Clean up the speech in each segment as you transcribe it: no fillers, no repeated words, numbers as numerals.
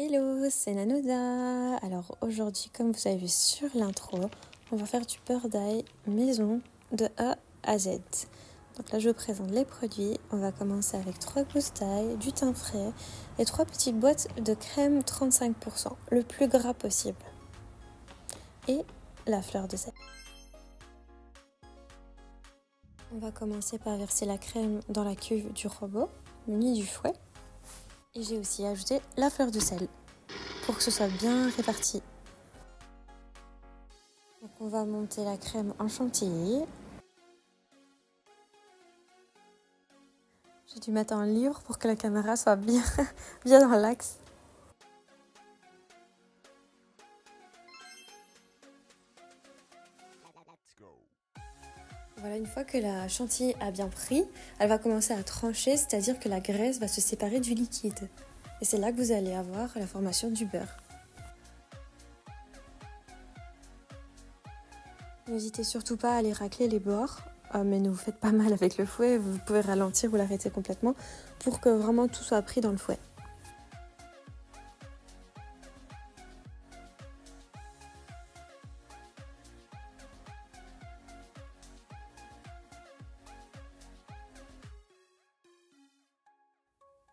Hello, c'est Nanouda. Alors aujourd'hui, comme vous avez vu sur l'intro, on va faire du beurre d'ail maison de A à Z. Donc là, je vous présente les produits. On va commencer avec 3 gousses d'ail, du thym frais et 3 petites boîtes de crème 35%, le plus gras possible. Et la fleur de sel. On va commencer par verser la crème dans la cuve du robot, munie du fouet. Et j'ai aussi ajouté la fleur de sel pour que ce soit bien réparti. Donc on va monter la crème en chantilly. J'ai dû mettre un livre pour que la caméra soit bien dans l'axe. Voilà, une fois que la chantilly a bien pris, elle va commencer à trancher, c'est-à-dire que la graisse va se séparer du liquide. Et c'est là que vous allez avoir la formation du beurre. N'hésitez surtout pas à aller racler les bords, mais ne vous faites pas mal avec le fouet, vous pouvez ralentir ou l'arrêter complètement pour que vraiment tout soit pris dans le fouet.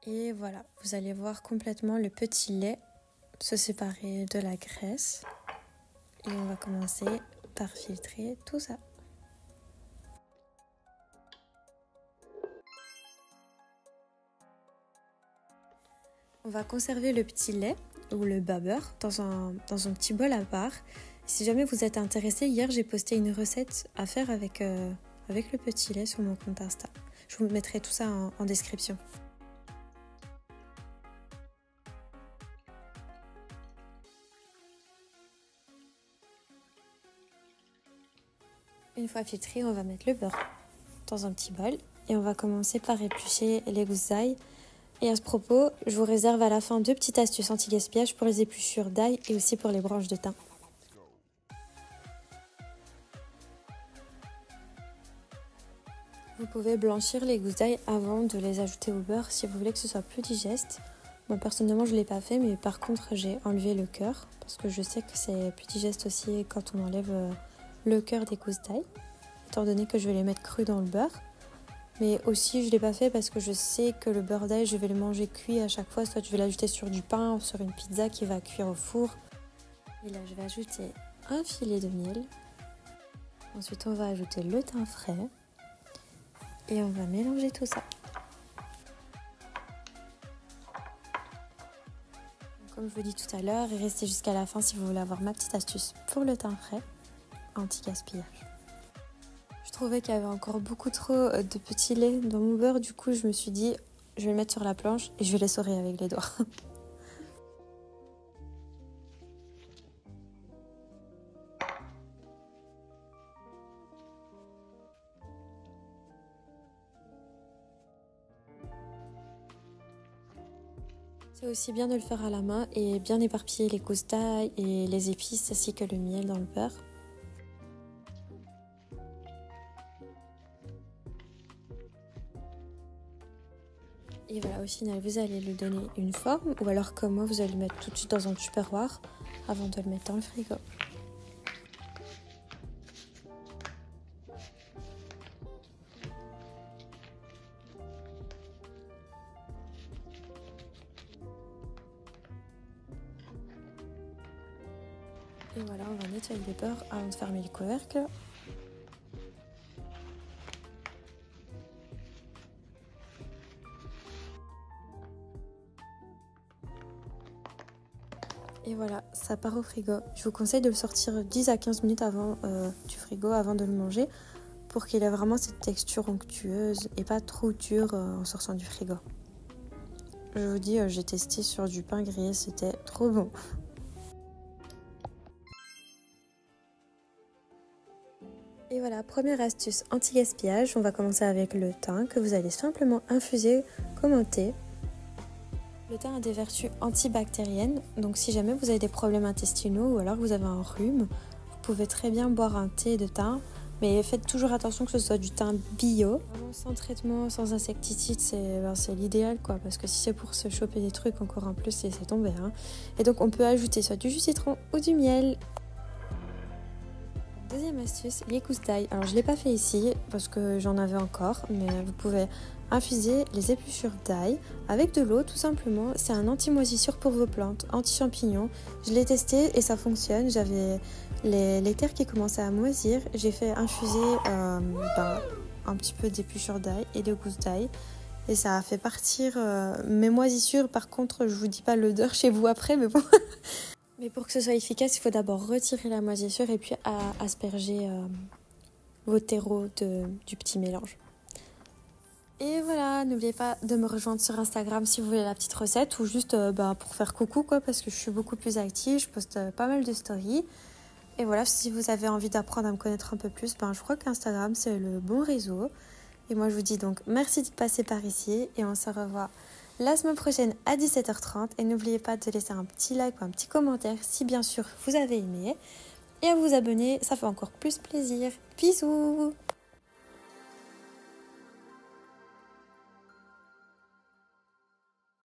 Et voilà, vous allez voir complètement le petit lait se séparer de la graisse. Et on va commencer par filtrer tout ça. On va conserver le petit lait ou le bas beurre dans un petit bol à part. Si jamais vous êtes intéressé, hier j'ai posté une recette à faire avec le petit lait sur mon compte Insta. Je vous mettrai tout ça en description. Une fois filtré, on va mettre le beurre dans un petit bol et on va commencer par éplucher les gousses d'ail. Et à ce propos, je vous réserve à la fin 2 petites astuces anti-gaspillage pour les épluchures d'ail et aussi pour les branches de thym. Vous pouvez blanchir les gousses d'ail avant de les ajouter au beurre si vous voulez que ce soit plus digeste. Moi personnellement je ne l'ai pas fait, mais par contre j'ai enlevé le cœur parce que je sais que c'est plus digeste aussi quand on enlève le cœur des gousses d'ail, étant donné que je vais les mettre crus dans le beurre. Mais aussi je ne l'ai pas fait parce que je sais que le beurre d'ail je vais le manger cuit à chaque fois, soit je vais l'ajouter sur du pain ou sur une pizza qui va cuire au four. Et là je vais ajouter un filet de miel. Ensuite on va ajouter le thym frais et on va mélanger tout ça. Comme je vous dis tout à l'heure, et restez jusqu'à la fin si vous voulez avoir ma petite astuce pour le thym frais anti-gaspillage. Je trouvais qu'il y avait encore beaucoup trop de petits laits dans mon beurre, du coup je me suis dit je vais le mettre sur la planche et je vais l'essorer avec les doigts. C'est aussi bien de le faire à la main et bien éparpiller les gousses d'ail et les épices ainsi que le miel dans le beurre. Et voilà, au final, vous allez lui donner une forme ou alors comme moi, vous allez le mettre tout de suite dans un tupperware avant de le mettre dans le frigo. Et voilà, on va nettoyer le beurre avant de fermer le couvercle. Et voilà, ça part au frigo. Je vous conseille de le sortir 10 à 15 minutes avant du frigo, avant de le manger, pour qu'il ait vraiment cette texture onctueuse et pas trop dure en sortant du frigo. Je vous dis, j'ai testé sur du pain grillé, c'était trop bon. Et voilà, première astuce anti-gaspillage, on va commencer avec le thym que vous allez simplement infuser comme un thé. Le thym a des vertus antibactériennes, donc si jamais vous avez des problèmes intestinaux ou alors que vous avez un rhume, vous pouvez très bien boire un thé de thym Mais faites toujours attention que ce soit du thym bio. Vraiment sans traitement, sans insecticide, c'est l'idéal quoi. Parce que si c'est pour se choper des trucs encore en plus, c'est tombé. Hein. Et donc on peut ajouter soit du jus de citron ou du miel. Deuxième astuce, les gousses d'ail. Alors je ne l'ai pas fait ici parce que j'en avais encore, mais vous pouvez infuser les épluchures d'ail avec de l'eau tout simplement. C'est un anti-moisissure pour vos plantes, anti-champignons. Je l'ai testé et ça fonctionne. J'avais les terres qui commençaient à moisir. J'ai fait infuser un petit peu d'épluchures d'ail et de gousses d'ail. Et ça a fait partir mes moisissures. Par contre, je vous dis pas l'odeur chez vous après, mais bon... Mais pour que ce soit efficace, il faut d'abord retirer la moisissure et puis asperger vos terreaux du petit mélange. Et voilà, n'oubliez pas de me rejoindre sur Instagram si vous voulez la petite recette ou juste pour faire coucou quoi, parce que je suis beaucoup plus active, je poste pas mal de stories. Et voilà, si vous avez envie d'apprendre à me connaître un peu plus, je crois qu'Instagram c'est le bon réseau. Et moi je vous dis donc merci de passer par ici et on se revoit la semaine prochaine à 17h30 et n'oubliez pas de laisser un petit like ou un petit commentaire si bien sûr vous avez aimé et à vous abonner, ça fait encore plus plaisir. Bisous!